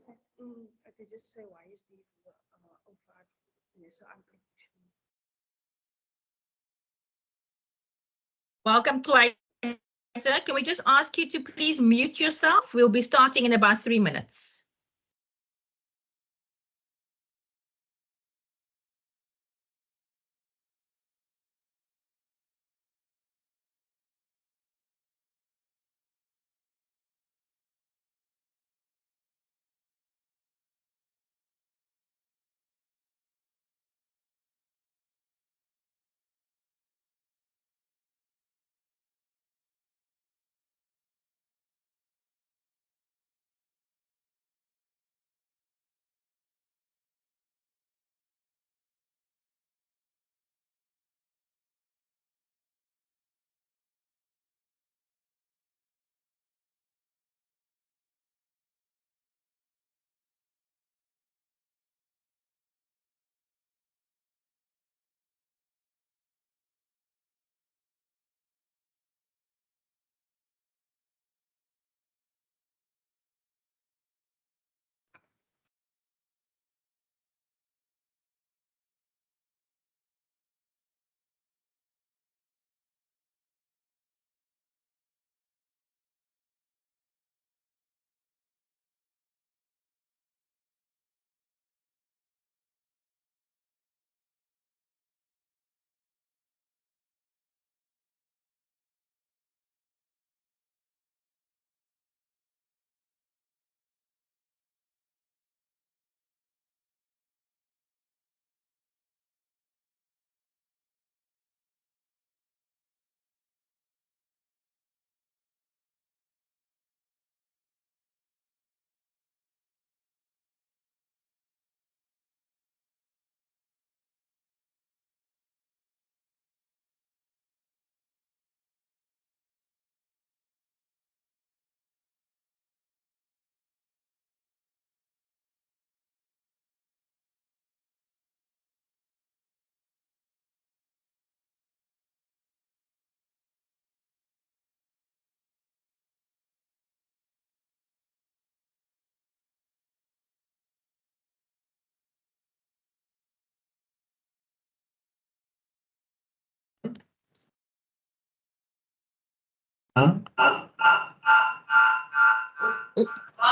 They just say why is the offered so unprofessional. Welcome, Clyde. Can we just ask you to please mute yourself? We'll be starting in about 3 minutes.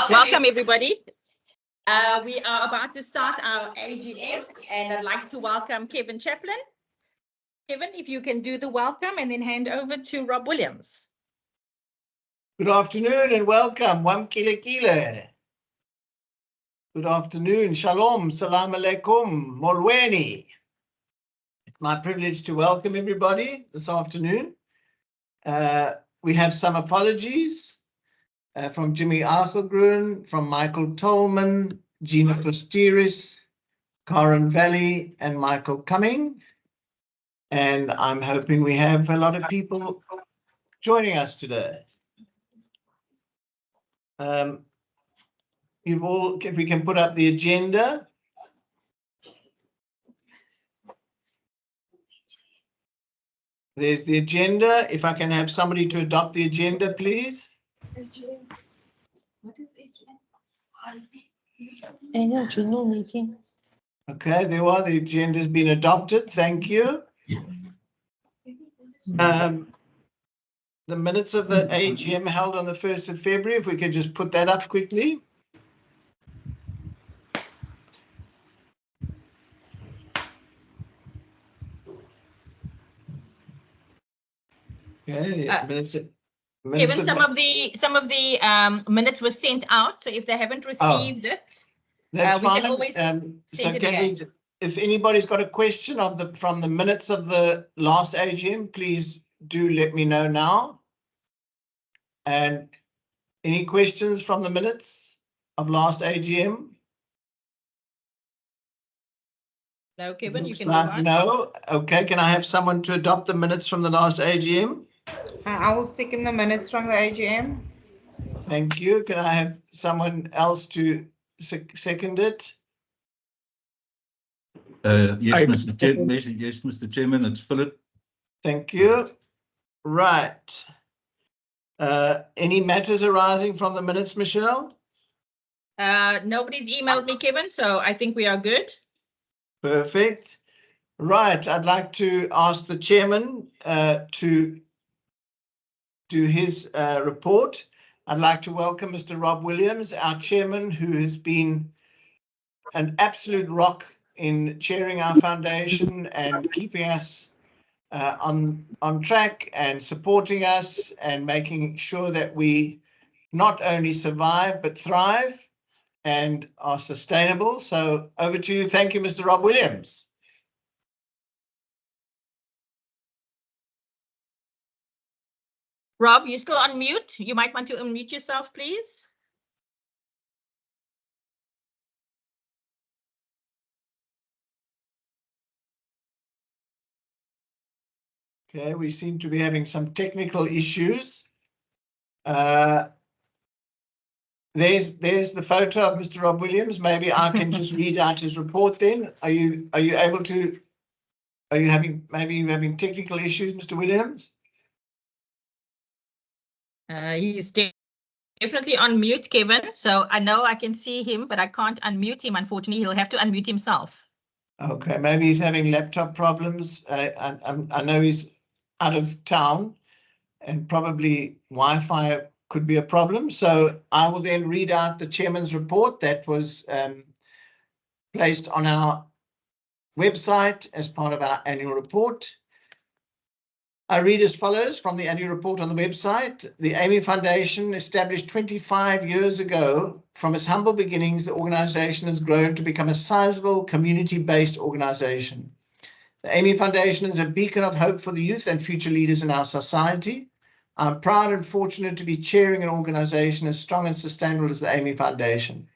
Welcome, everybody. We are about to start our AGM, and I'd like to welcome Kevin Chaplin. Kevin, if you can do the welcome and then hand over to Rob Williams. Good afternoon and welcome. Wamkile kile. Good afternoon. Shalom. Salam alaikum. Molweni. It's my privilege to welcome everybody this afternoon. We have some apologies from Jimmy Archelgruen, from Michael Tolman, Gina Kostiris, Karen Valley, and Michael Cumming. And I'm hoping we have a lot of people joining us today. If we can put up the agenda. There's the agenda. If I can have somebody to adopt the agenda, please. What is Annual general meeting. Okay, there are. The agenda has been adopted. Thank you. The minutes of the AGM held on the 1st of February, if we could just put that up quickly. Okay, Kevin, some of the minutes were sent out, so if they haven't received it, that's we fine. can always So send it can again. if anybody's got a question from the minutes of the last AGM, please do let me know now. And any questions from the minutes of last AGM? No, Kevin, Looks you can like move on. no. Okay, can I have someone to adopt the minutes from the last AGM? I will second the minutes from the AGM. Thank you. Can I have someone else to second it? Yes, Mr. Chairman, it's Philip. Thank you. Right. Any matters arising from the minutes, Michelle? Nobody's emailed me, Kevin, so I think we are good. Perfect. Right, I'd like to ask the chairman to do his report. I'd like to welcome Mr. Rob Williams, our chairman, who has been an absolute rock in chairing our foundation and keeping us on track and supporting us and making sure that we not only survive but thrive and are sustainable. So over to you. Thank you, Mr. Rob Williams. Rob, you're still on mute. You might want to unmute yourself, please. Okay, we seem to be having some technical issues. There's the photo of Mr. Rob Williams. Maybe I can just read out his report then. Are you able to? Are you having technical issues, Mr. Williams? He's definitely on mute, Kevin. So I know I can see him, but I can't unmute him. Unfortunately, he'll have to unmute himself. Okay, maybe he's having laptop problems. I know he's out of town and probably Wi-Fi could be a problem. So I will then read out the chairman's report that was placed on our website as part of our annual report. I read as follows from the annual report on the website. The Amy Foundation, established 25 years ago, from its humble beginnings, the organization has grown to become a sizable community-based organization. The Amy Foundation is a beacon of hope for the youth and future leaders in our society. I'm proud and fortunate to be chairing an organization as strong and sustainable as the Amy Foundation.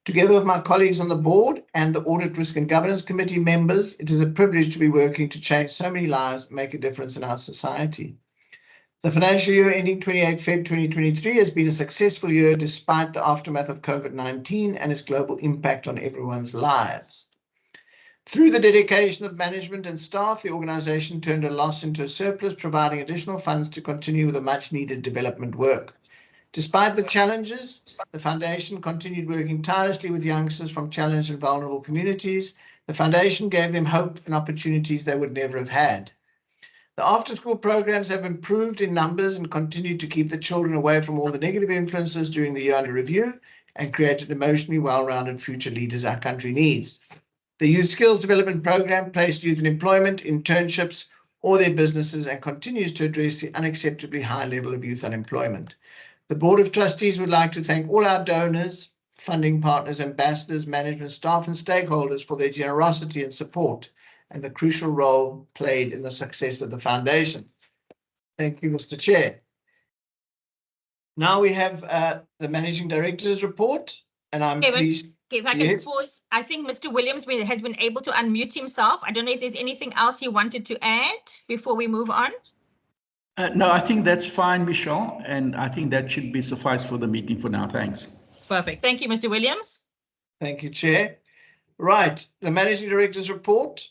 Together with my colleagues on the board and the Audit, Risk and Governance Committee members, it is a privilege to be working to change so many lives and make a difference in our society. The financial year ending 28 February 2023 has been a successful year despite the aftermath of COVID-19 and its global impact on everyone's lives. Through the dedication of management and staff, the organization turned a loss into a surplus, providing additional funds to continue with the much needed development work. Despite the challenges, the foundation continued working tirelessly with youngsters from challenged and vulnerable communities. The foundation gave them hope and opportunities they would never have had. The after-school programs have improved in numbers and continued to keep the children away from all the negative influences during the year under review and created emotionally well-rounded future leaders our country needs. The Youth Skills Development Program placed youth in employment, internships, or their businesses and continues to address the unacceptably high level of youth unemployment. The Board of Trustees would like to thank all our donors, funding partners, ambassadors, management staff, and stakeholders for their generosity and support and the crucial role played in the success of the foundation. Thank you, Mr. Chair. Now we have the Managing Director's report, and I'm pleased. If I can pause, I think Mr. Williams has been able to unmute himself. I don't know if there's anything else he wanted to add before we move on. No, I think that's fine, Michelle, and I think that should be suffice for the meeting for now. Thanks. Perfect. Thank you, Mr. Williams. Thank you, Chair. Right, the Managing Director's report.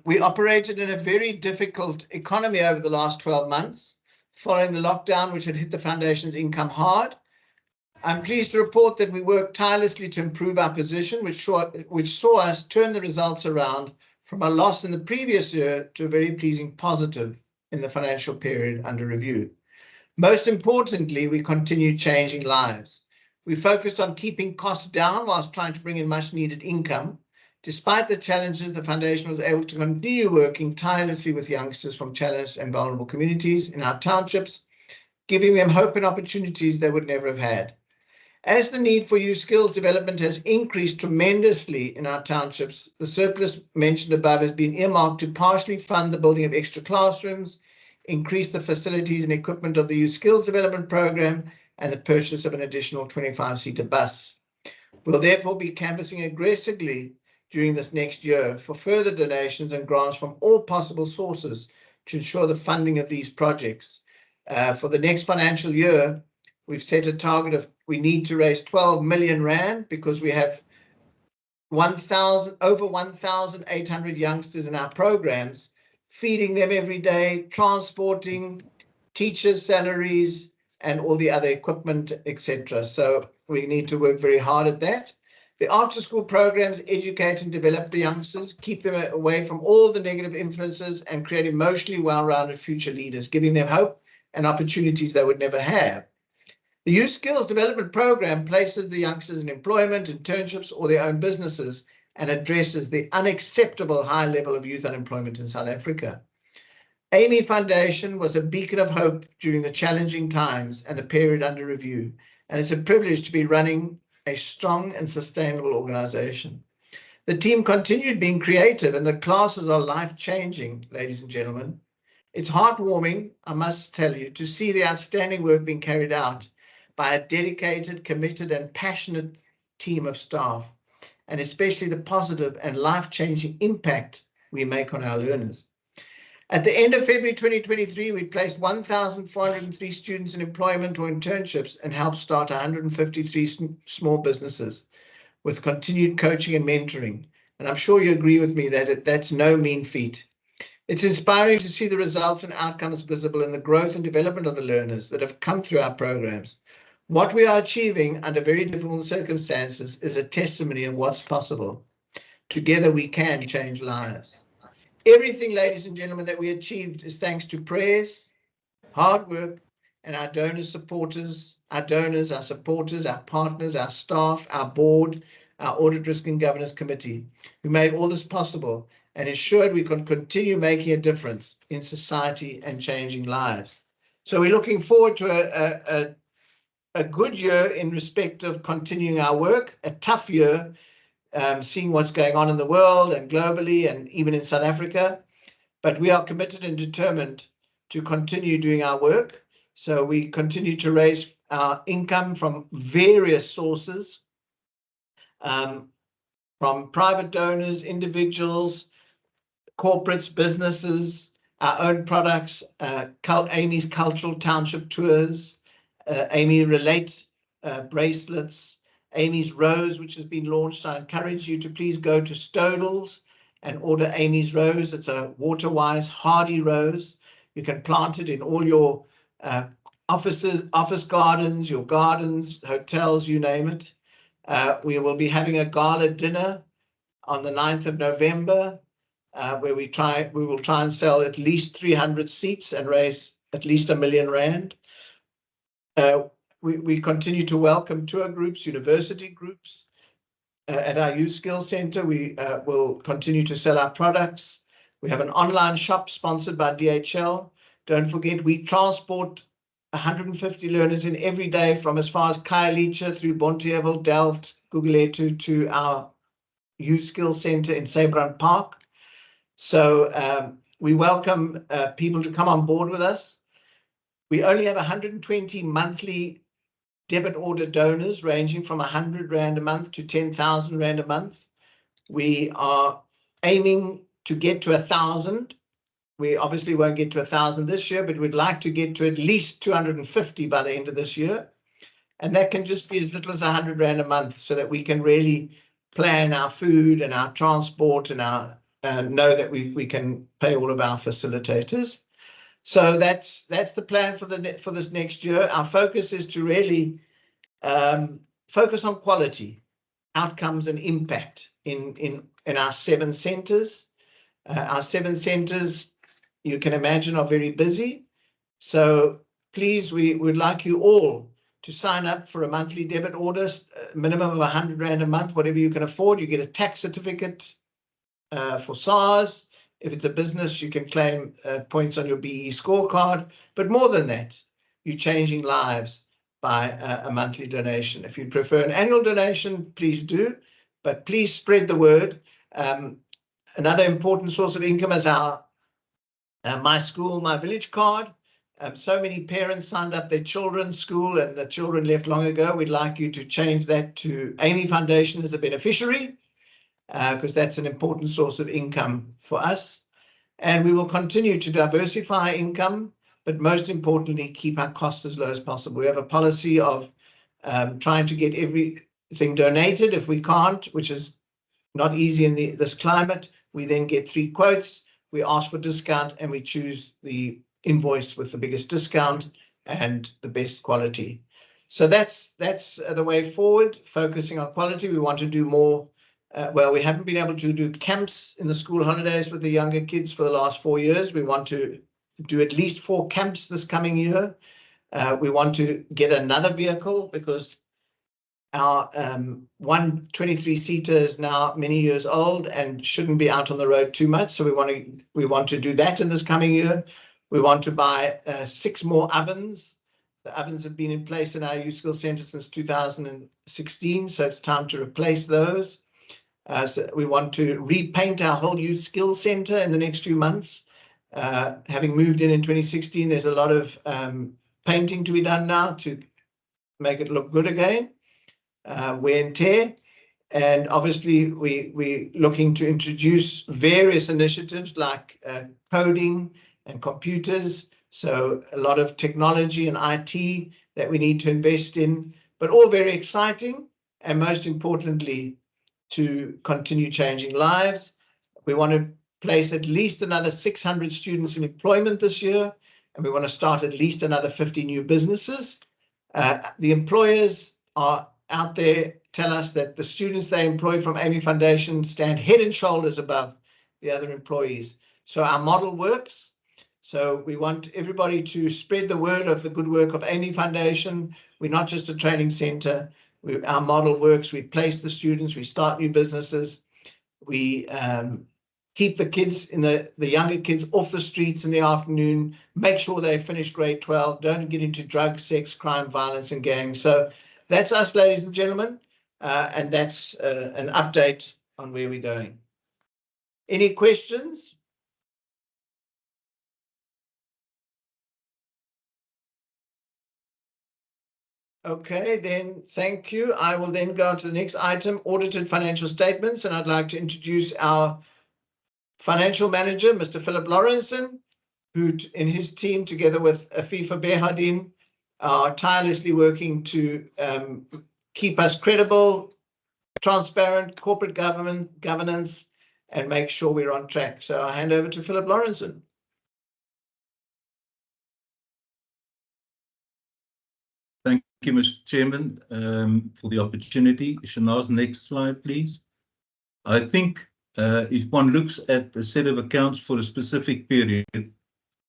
We operated in a very difficult economy over the last 12 months, following the lockdown, which had hit the Foundation's income hard. I'm pleased to report that we worked tirelessly to improve our position, which saw us turn the results around from a loss in the previous year to a very pleasing positive in the financial period under review. Most importantly, we continued changing lives. We focused on keeping costs down whilst trying to bring in much needed income. Despite the challenges, the Foundation was able to continue working tirelessly with youngsters from challenged and vulnerable communities in our townships, giving them hope and opportunities they would never have had. As the need for youth skills development has increased tremendously in our townships, the surplus mentioned above has been earmarked to partially fund the building of extra classrooms, increase the facilities and equipment of the youth skills development program, and the purchase of an additional 25-seater bus. We'll therefore be canvassing aggressively during this next year for further donations and grants from all possible sources to ensure the funding of these projects. For the next financial year, we've set a target of we need to raise 12 million rand because we have over 1,800 youngsters in our programs, feeding them every day, transporting, teachers' salaries, and all the other equipment, etc. So we need to work very hard at that. The after-school programs educate and develop the youngsters, keep them away from all the negative influences, and create emotionally well-rounded future leaders, giving them hope and opportunities they would never have. The Youth Skills Development Program places the youngsters in employment, internships, or their own businesses, and addresses the unacceptable high level of youth unemployment in South Africa. Amy Foundation was a beacon of hope during the challenging times and the period under review, and it's a privilege to be running a strong and sustainable organization. The team continued being creative, and the classes are life-changing, ladies and gentlemen. It's heartwarming, I must tell you, to see the outstanding work being carried out by a dedicated, committed, and passionate team of staff, and especially the positive and life-changing impact we make on our learners. At the end of February 2023, we placed 1,403 students in employment or internships and helped start 153 small businesses with continued coaching and mentoring. And I'm sure you agree with me that that's no mean feat. It's inspiring to see the results and outcomes visible in the growth and development of the learners that have come through our programs. What we are achieving under very difficult circumstances is a testimony of what's possible. Together we can change lives. Everything, ladies and gentlemen, that we achieved is thanks to prayers, hard work, and our donors, supporters, our supporters, our partners, our staff, our board, our Audit, Risk and Governance Committee, who made all this possible and ensured we can continue making a difference in society and changing lives. So we're looking forward to a good year in respect of continuing our work, a tough year, seeing what's going on in the world and globally and even in South Africa. But we are committed and determined to continue doing our work. So we continue to raise our income from various sources, from private donors, individuals, corporates, businesses, our own products, Amy's Cultural Township Tours, Amy Relate bracelets, Amy's Rose, which has been launched. So I encourage you to please go to Stodels and order Amy's Rose. It's a water-wise, hardy rose. You can plant it in all your office gardens, your gardens, hotels, you name it. We will be having a gala dinner on the 9th of November, where we will try and sell at least 300 seats and raise at least R1 million. We continue to welcome tour groups, university groups. At our Youth Skills Center, we will continue to sell our products. We have an online shop sponsored by DHL. Don't forget, we transport 150 learners in every day from as far as Khayelitsha through Bonteheuwel, Delft, Gugulethu to our Youth Skills Center in Sabran Park. So we welcome people to come on board with us. We only have 120 monthly debit order donors ranging from 100 Rand a month to 10,000 Rand a month. We are aiming to get to 1,000. We obviously won't get to 1,000 this year, but we'd like to get to at least 250 by the end of this year. And that can just be as little as 100 Rand a month so that we can really plan our food and our transport and our know that we can pay all of our facilitators. So that's the plan for this next year. Our focus is to really focus on quality, outcomes, and impact in our 7 centers. Our 7 centers, you can imagine, are very busy. So please, we would like you all to sign up for a monthly debit order, minimum of 100 Rand a month, whatever you can afford. You get a tax certificate for SARS. If it's a business, you can claim points on your BE scorecard. But more than that, you're changing lives by a monthly donation. If you prefer an annual donation, please do. But please spread the word. Another important source of income is our My School, My Village card. So many parents signed up their children's school and the children left long ago. We'd like you to change that to Amy Foundation as a beneficiary, because that's an important source of income for us. And we will continue to diversify income, but most importantly, keep our costs as low as possible. We have a policy of trying to get everything donated. If we can't, which is not easy in this climate, we then get 3 quotes. We ask for discount and we choose the invoice with the biggest discount. and the best quality. So that's the way forward, focusing on quality. We want to do more. Well, we haven't been able to do camps in the school holidays with the younger kids for the last 4 years. We want to do at least 4 camps this coming year. We want to get another vehicle because our 123-seater is now many years old and shouldn't be out on the road too much. So we want to do that in this coming year. We want to buy 6 more ovens. The ovens have been in place in our youth skill center since 2016, so it's time to replace those. So we want to repaint our whole youth skills center in the next few months. Having moved in 2016, there's a lot of painting to be done now to make it look good again. Wear and tear. And obviously, we're looking to introduce various initiatives like coding and computers. So a lot of technology and IT that we need to invest in, but all very exciting. And most importantly, to continue changing lives. We want to place at least another 600 students in employment this year, and we want to start at least another 50 new businesses. The employers are out there tell us that the students they employ from Amy Foundation stand head and shoulders above the other employees. So our model works. So we want everybody to spread the word of the good work of Amy Foundation. We're not just a training center. Our model works. We place the students, we start new businesses, we keep the kids the younger kids off the streets in the afternoon, make sure they finish grade 12, don't get into drugs, sex, crime, violence, and gangs. So that's us, ladies and gentlemen, and that's an update on where we're going. Any questions? Okay, then thank you. I will then go on to the next item, audited financial statements, and I'd like to introduce our financial manager, Mr. Philip Lawrenson, who in his team, together with Afifa Behardin, are tirelessly working to keep us credible, transparent, corporate governance, and make sure we're on track. So I'll hand over to Philip Lawrenson. Thank you, Mr. Chairman, for the opportunity. Shanaz, next slide, please. I think if one looks at a set of accounts for a specific period,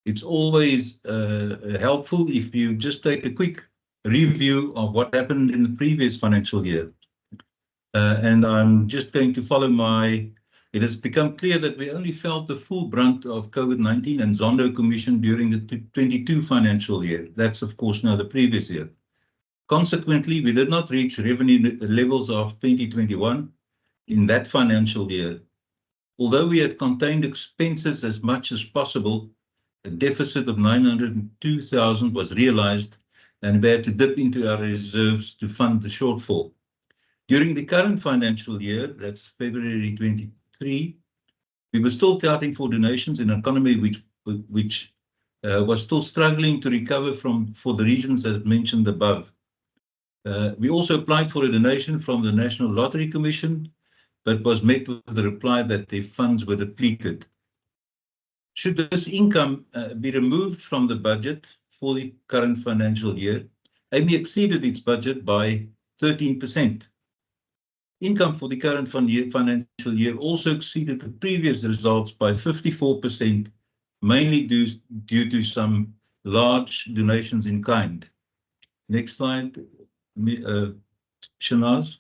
it's always helpful if you just take a quick review of what happened in the previous financial year. And I'm just going to follow it has become clear that we only felt the full brunt of COVID-19 and Zondo Commission during the 22 financial year. That's, of course, now the previous year. Consequently, we did not reach revenue levels of 2021 in that financial year. Although we had contained expenses as much as possible, a deficit of 902,000 was realized, and we had to dip into our reserves to fund the shortfall. During the current financial year, that's February 23, we were still touting for donations in an economy which was still struggling to recover for the reasons as mentioned above. We also applied for a donation from the National Lottery Commission, but was met with the reply that their funds were depleted. Should this income be removed from the budget for the current financial year, Amy exceeded its budget by 13%. Income for the current financial year also exceeded the previous results by 54%, mainly due to some large donations in kind. Next slide, Shanaz.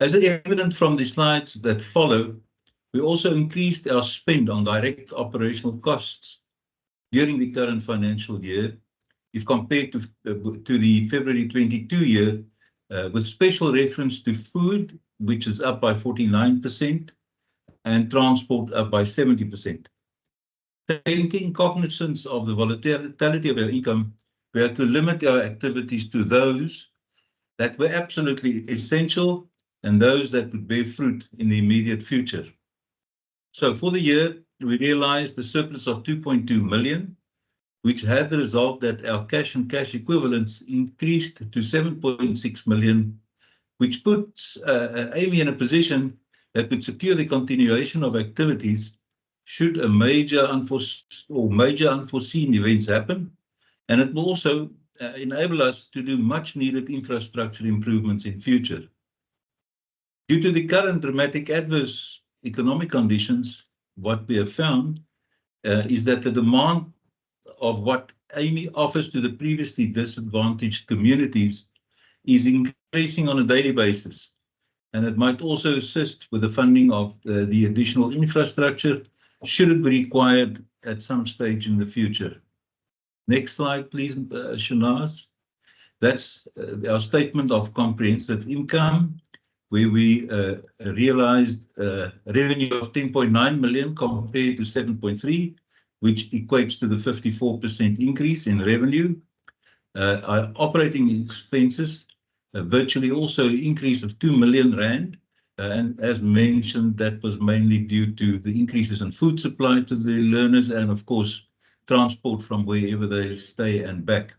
As evident from the slides that follow, we also increased our spend on direct operational costs during the current financial year, if compared to the February 22 year, with special reference to food, which is up by 49%, and transport up by 70%. Taking cognizance of the volatility of our income, we had to limit our activities to those that were absolutely essential and those that would bear fruit in the immediate future. So for the year, we realized a surplus of 2.2 million, which had the result that our cash and cash equivalents increased to 7.6 million, which puts Amy in a position that would secure the continuation of activities should a major unforeseen events happen, And it will also enable us to do much needed infrastructure improvements in future. Due to the current dramatic adverse economic conditions, what we have found is that the demand of what AMI offers to the previously disadvantaged communities is increasing on a daily basis. And it might also assist with the funding of the additional infrastructure should it be required at some stage in the future. Next slide, please, Shanaz. That's our statement of comprehensive income, where we realized revenue of 10.9 million compared to 7.3, which equates to the 54% increase in revenue. Our operating expenses virtually also increase of 2 million rand. And as mentioned, that was mainly due to the increases in food supply to the learners and, of course, transport from wherever they stay and back.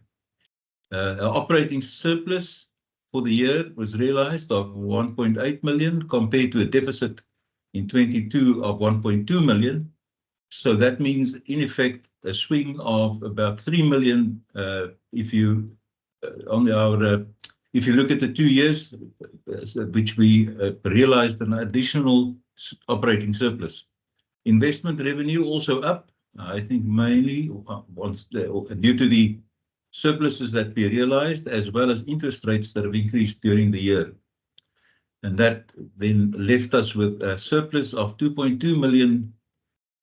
Our operating surplus for the year was realized of 1.8 million compared to a deficit in 22 of 1.2 million. So that means, in effect, a swing of about 3 million if you look at the 2 years, which we realized an additional operating surplus. Investment revenue also up, I think mainly due to the surpluses that we realized, as well as interest rates that have increased during the year. And that then left us with a surplus of 2.2 million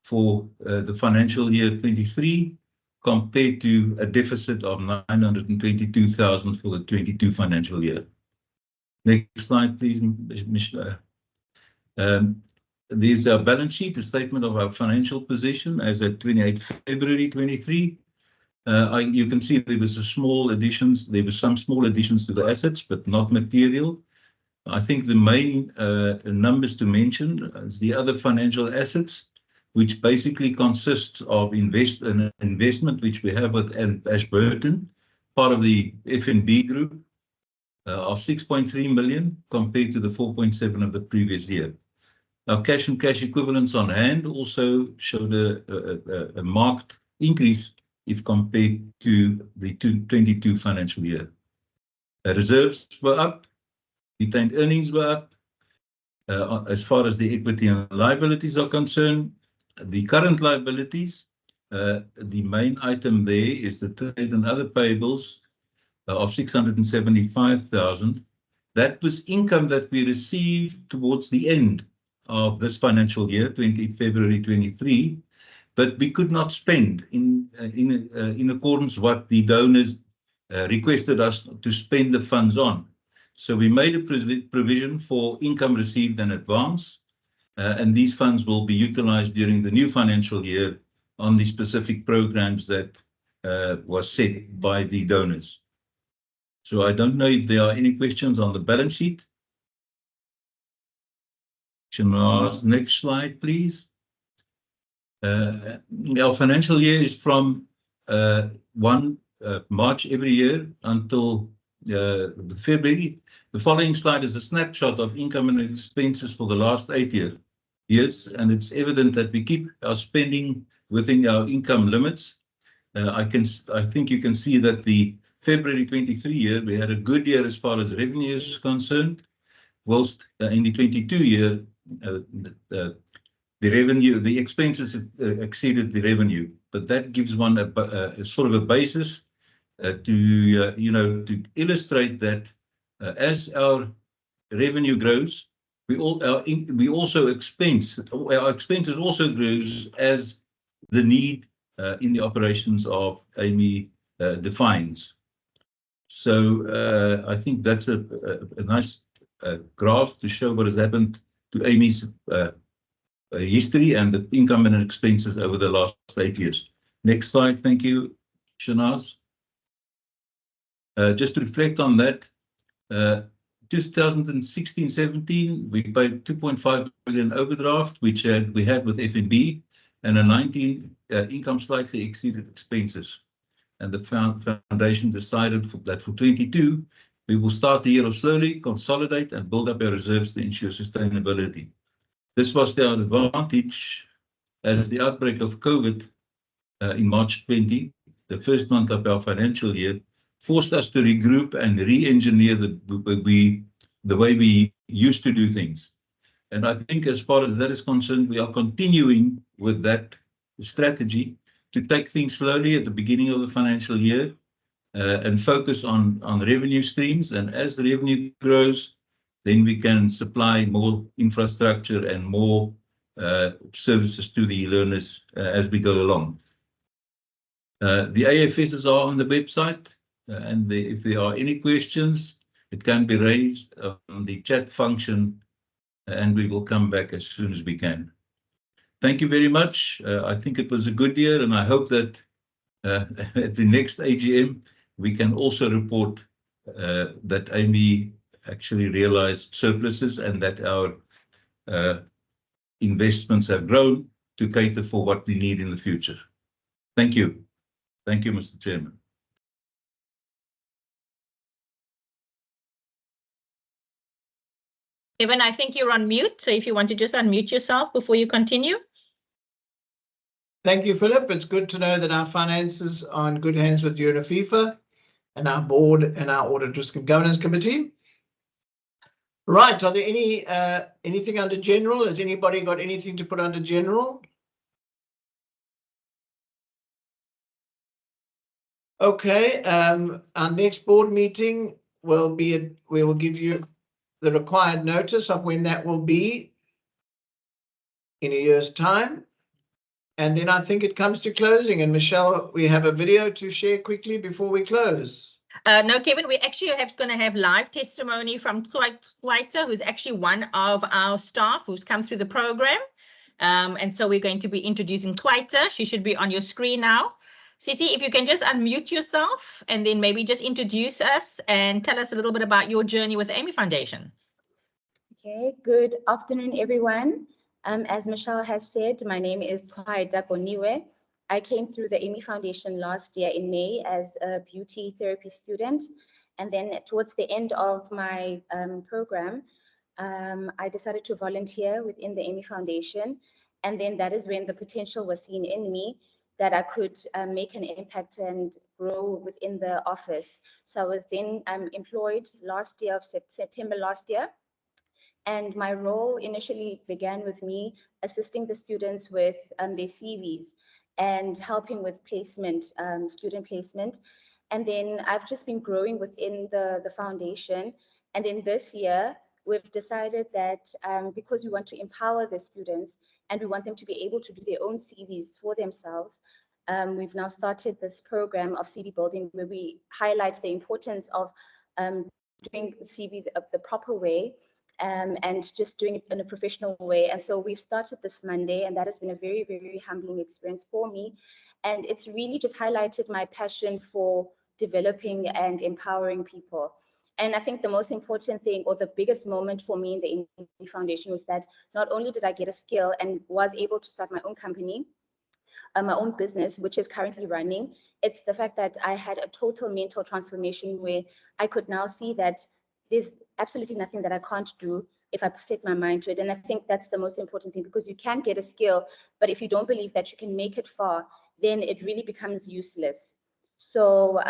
for the financial year 23, compared to a deficit of 922,000 for the 22 financial year. Next slide, please, Michelle. There's our balance sheet, the statement of our financial position as at 28 February 23. You can see there was some small additions to the assets, but not material. I think the main numbers to mention is the other financial assets, which basically consists of investment which we have with Ashburton, part of the FNB group, of 6.3 million compared to the 4.7 of the previous year. Our cash and cash equivalents on hand also showed a marked increase if compared to the 22 financial year. Reserves were up, retained earnings were up. As far as the equity and liabilities are concerned, the current liabilities, the main item there is the trade and other payables of 675,000. That was income that we received towards the end of this financial year, 20 February 23, but we could not spend in accordance what the donors requested us to spend the funds on. So we made a provision for income received in advance, and these funds will be utilized during the new financial year on the specific programs that was set by the donors. So I don't know if there are any questions on the balance sheet. Next slide, please. Our financial year is from 1 March every year until February. The following slide is a snapshot of income and expenses for the last 8 years, and it's evident that we keep our spending within our income limits. I think you can see that the February 23 year, we had a good year as far as revenue is concerned, whilst in the 22 year, the expenses exceeded the revenue. But that gives one a sort of a basis to illustrate that as our revenue grows, our expenses also grows as the need in the operations of AMI defines. So I think that's a nice graph to show what has happened to AMI's history and the income and expenses over the last 8 years. Next slide, thank you, Shanaz. Just to reflect on that, 2016-17, we paid 2.5 million overdraft, which we had with FNB, and a 19 income slightly exceeded expenses. And the foundation decided that for 22, we will start the year of slowly consolidate and build up our reserves to ensure sustainability. This was their advantage as the outbreak of COVID in March 20 the first month of our financial year, forced us to regroup and re-engineer the way we used to do things. And I think as far as that is concerned, we are continuing with that strategy to take things slowly at the beginning of the financial year and focus on revenue streams. And as the revenue grows, then we can supply more infrastructure and more services to the learners as we go along. The AFSs are on the website, and if there are any questions, it can be raised on the chat function, and we will come back as soon as we can. Thank you very much. I think it was a good year, and I hope that at the next AGM, we can also report that AMI actually realized surpluses and that our investments have grown to cater for what we need in the future. Thank you. Thank you, Mr. Chairman. Kevin, I think you're on mute. So if you want to just unmute yourself before you continue. Thank you, Philip. It's good to know that our finances are in good hands with you and FIFA and our board and our Audit, Risk and Governance Committee. Right, are there anything under general? Has anybody got anything to put under general? Okay, our next board meeting will be, we will give you the required notice of when that will be in a year's time. And then I think it comes to closing. And Michelle, we have a video to share quickly before we close. No, Kevin, we actually going to have live testimony from Twaita, who's actually one of our staff who's come through the program. And so we're going to be introducing Twaita. She should be on your screen now. Cici, if you can just unmute yourself and then maybe just introduce us and tell us a little bit about your journey with the AMI Foundation. Okay, good afternoon, everyone. As Michelle has said, my name is Twaita Koniwe. I came through the AMI Foundation last year in May as a beauty therapy student. And then towards the end of my program, I decided to volunteer within the AMI Foundation. And then that is when the potential was seen in me that I could make an impact and grow within the office. So I was then employed last year of September last year. And my role initially began with me assisting the students with their CVs and helping with placement, student placement. And then I've just been growing within the foundation. And then this year, we've decided that because we want to empower the students and we want them to be able to do their own CVs for themselves, we've now started this program of CV building where we highlight the importance of doing the CV the proper way. And just doing it in a professional way. And so we've started this Monday, and that has been a very, very humbling experience for me. And it's really just highlighted my passion for developing and empowering people. And I think the most important thing, or the biggest moment for me in the AMI Foundation, was that not only did I get a skill and was able to start my own company, my own business, which is currently running, it's the fact that I had a total mental transformation where I could now see that there's absolutely nothing that I can't do if I set my mind to it. And I think that's the most important thing, because you can get a skill, but if you don't believe that you can make it far, then it really becomes useless. So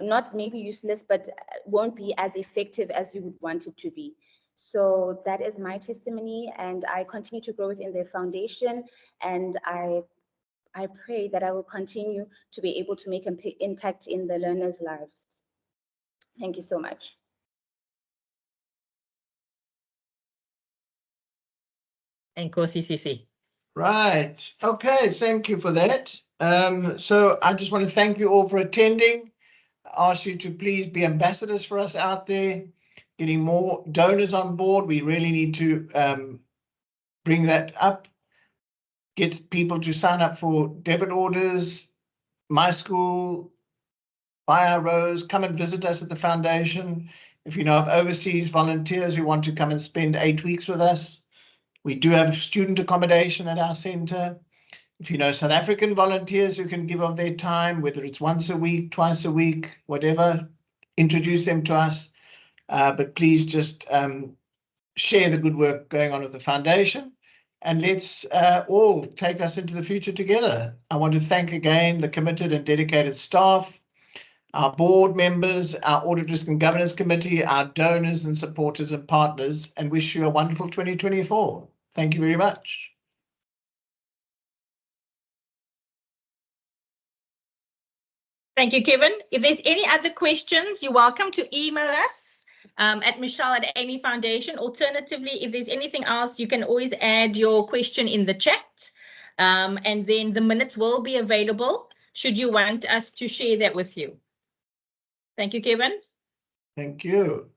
not maybe useless, but won't be as effective as you would want it to be. So that is my testimony, and I continue to grow within the foundation, and I pray that I will continue to be able to make an impact in the learners' lives. Thank you so much. And CCC. Right. Okay. Thank you for that. So I just want to thank you all for attending. I ask you to please be ambassadors for us out there, getting more donors on board. We really need to bring that up, get people to sign up for debit orders, my school, buy our rose, come and visit us at the foundation. If you know of overseas volunteers who want to come and spend 8 weeks with us, we do have student accommodation at our center. If you know South African volunteers who can give of their time, whether it's once a week, twice a week, whatever, introduce them to us. But please just share the good work going on with the foundation. and let's all take us into the future together. I want to thank again the committed and dedicated staff, our board members, our Audit Risk and Governance Committee, our donors and supporters and partners, and wish you a wonderful 2024. Thank you very much. Thank you, Kevin. If there's any other questions, you're welcome to email us at Michelle@Amy Foundation. Alternatively, if there's anything else, you can always add your question in the chat. And then the minutes will be available should you want us to share that with you. Thank you, Kevin. Thank you.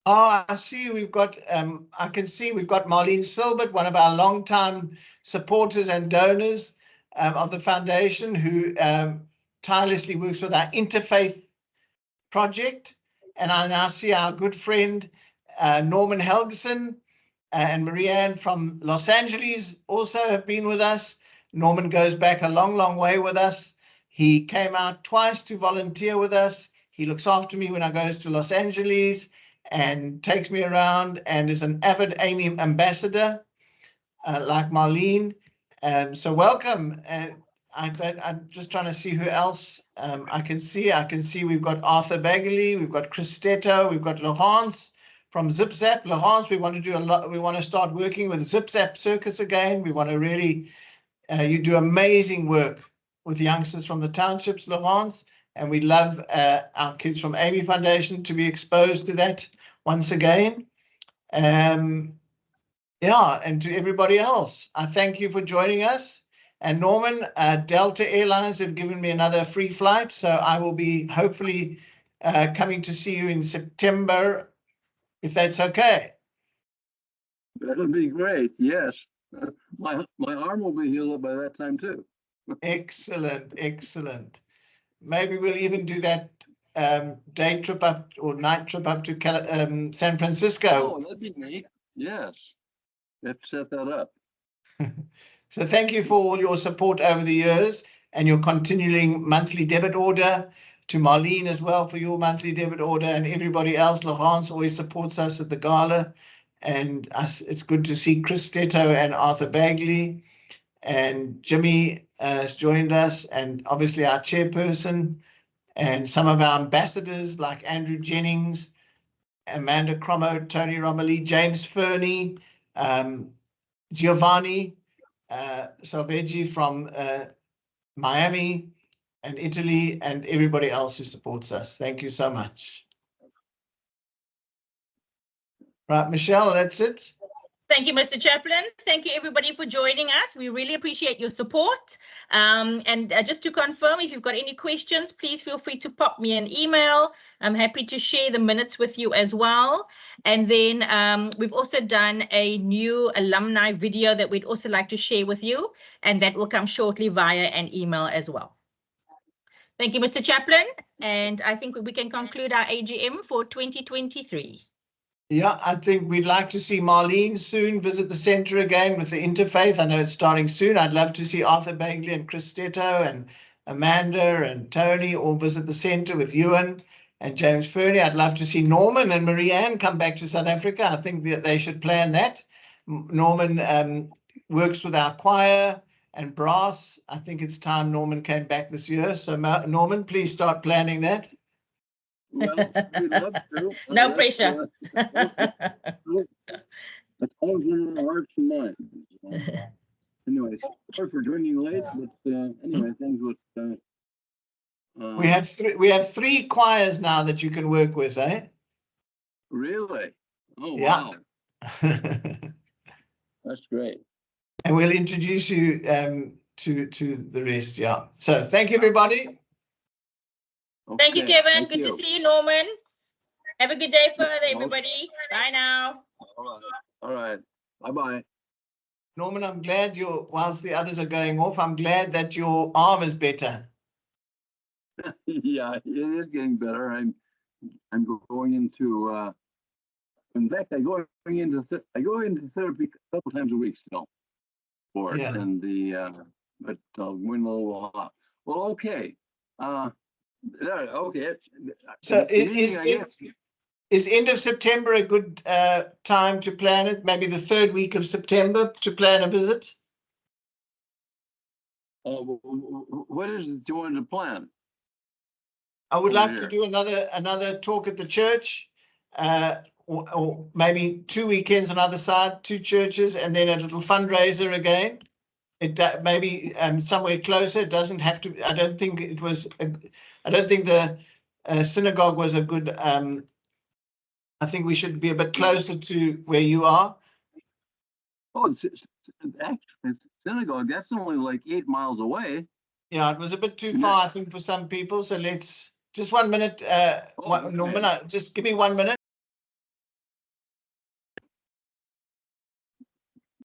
Oh, I see we've got, I can see we've got Marlene Silbert, one of our longtime supporters and donors of the foundation, who tirelessly works with our interfaith project. And I now see our good friend Norman Helgeson and Marianne from Los Angeles also have been with us. Norman goes back a long, long way with us. He came out twice to volunteer with us. He looks after me when I go to Los Angeles and takes me around and is an avid Amy ambassador, like Marlene. So welcome. I'm just trying to see who else I can see. I can see we've got Arthur Bagley, we've got Chris Stetto, we've got Laurence from ZipZap. Laurence, we want to do a lot. We want to start working with ZipZap Circus again. We want to really, you do amazing work with youngsters from the townships, Laurence. And we love our kids from Amy Foundation to be exposed to that once again. Yeah, and to everybody else, I thank you for joining us. And Norman, Delta Airlines have given me another free flight, so I will be hopefully coming to see you in September, if that's okay. That'll be great. Yes, my arm will be healed up by that time too. Excellent, excellent. Maybe we'll even do that day trip up or night trip up to San Francisco. Oh, that'd be neat. Yes, let's set that up. So thank you for all your support over the years and your continuing monthly debit order, to Marlene as well for your monthly debit order, and everybody else. Laurence always supports us at the gala, and it's good to see Chris Stetto and Arthur Bagley, and Jimmy has joined us, and obviously our chairperson, and some of our ambassadors like Andrew Jennings, Amanda Cromo, Tony Romilly, James Fernie, Giovanni Salveggi from Miami and Italy, and everybody else who supports us. Thank you so much. Right, Michelle, that's it. Thank you, Mr. Chaplain. Thank you, everybody, for joining us. We really appreciate your support. And just to confirm, if you've got any questions, please feel free to pop me an email. I'm happy to share the minutes with you as well. And then we've also done a new alumni video that we'd also like to share with you, and that will come shortly via an email as well. Thank you, Mr. Chaplain. And I think we can conclude our AGM for 2023. Yeah, I think we'd like to see Marlene soon visit the centre again with the interfaith. I know it's starting soon. I'd love to see Arthur Bagley and Chris Stetto and Amanda and Tony all visit the centre with Ewan and James Fernie. I'd love to see Norman and Marianne come back to South Africa. I think that they should plan that. Norman works with our choir and brass. I think it's time Norman came back this year. So Norman, please start planning that. Well, we'd love to. No pressure. That's always in our hearts and minds. Anyway, sorry for joining late, but anyway, things with. We have three choirs now that you can work with, eh? Really? Oh, yeah. Wow. That's great. And we'll introduce you to the rest. Yeah. So thank you, everybody. Okay. Thank you, Kevin. Thank Good you. to see you, Norman. Have a good day further, everybody. Bye now. All right. Bye-bye. Norman, I'm glad whilst the others are going off, I'm glad that your arm is better. Yeah, it is getting better. I'm going into, in fact, I go into therapy a couple times a week still for it. Yeah. And but win a little while. Well, okay. Okay. So Meeting, I guess. is end of September a good time to plan it? Maybe the third week of September to plan a visit? What is it you wanted to plan? I would Over like to here. do another talk at the church, or maybe 2 weekends on either side, 2 churches, and then a little fundraiser again. Maybe somewhere closer. It doesn't have to. I don't think it was. I don't think the synagogue was a good. I think we should be a bit closer to where you are. Oh, it's synagogue. That's only like 8 miles away. Yeah, it was a bit too Yeah. far, I think, for some people. So let's just 1 minute. Oh, okay. Norman, just give me 1 minute.